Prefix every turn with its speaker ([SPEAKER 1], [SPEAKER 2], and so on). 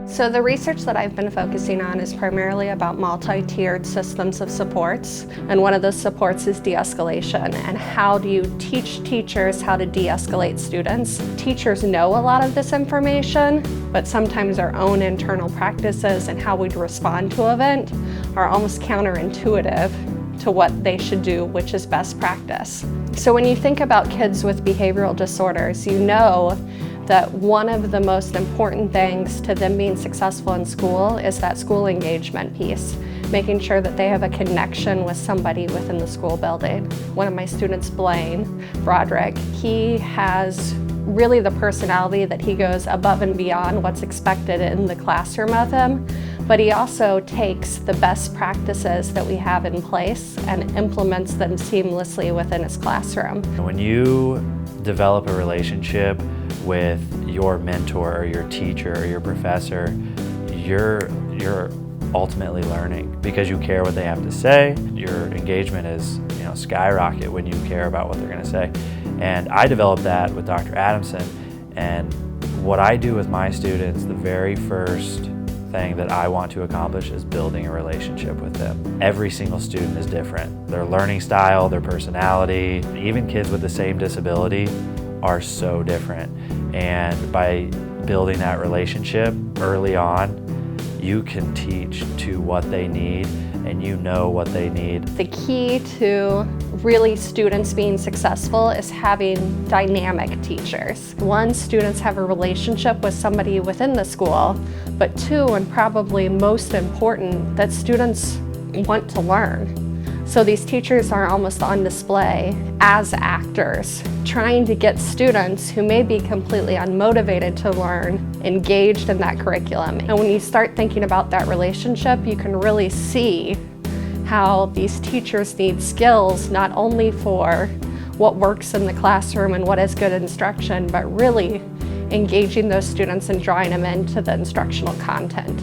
[SPEAKER 1] So the research that I've been focusing on is primarily about multi-tiered systems of supports, and one of those supports is de-escalation. And how do you teach teachers how to de-escalate students? Teachers know a lot of this information, but sometimes our own internal practices and how we respond to an event are almost counterintuitive to what they should do, which is best practice. So when you think about kids with behavioral disorders, you know that one of the most important things to them being successful in school is that school engagement piece, making sure that they have a connection with somebody within the school building. One of my students, Blaine Broderick, he has really the personality that he goes above and beyond what's expected in the classroom of him, but he also takes the best practices that we have in place and implements them seamlessly within his classroom.
[SPEAKER 2] When you develop a relationship with your mentor or your teacher or your professor, you're ultimately learning because you care what they have to say. Your engagement is skyrocket when you care about what they're going to say. And I developed that with Dr. Adamson, and what I do with my students, the very first thing that I want to accomplish is building a relationship with them. Every single student is different. Their learning style, their personality, even kids with the same disability are so different. And by building that relationship early on, you can teach to what they need, and you know what they need.
[SPEAKER 1] The key to really students being successful is having dynamic teachers. One, students have a relationship with somebody within the school, but two, and probably most important, that students want to learn. So these teachers are almost on display as actors, trying to get students who may be completely unmotivated to learn engaged in that curriculum. And when you start thinking about that relationship, you can really see how these teachers need skills not only for what works in the classroom and what is good instruction, but really engaging those students and drawing them into the instructional content.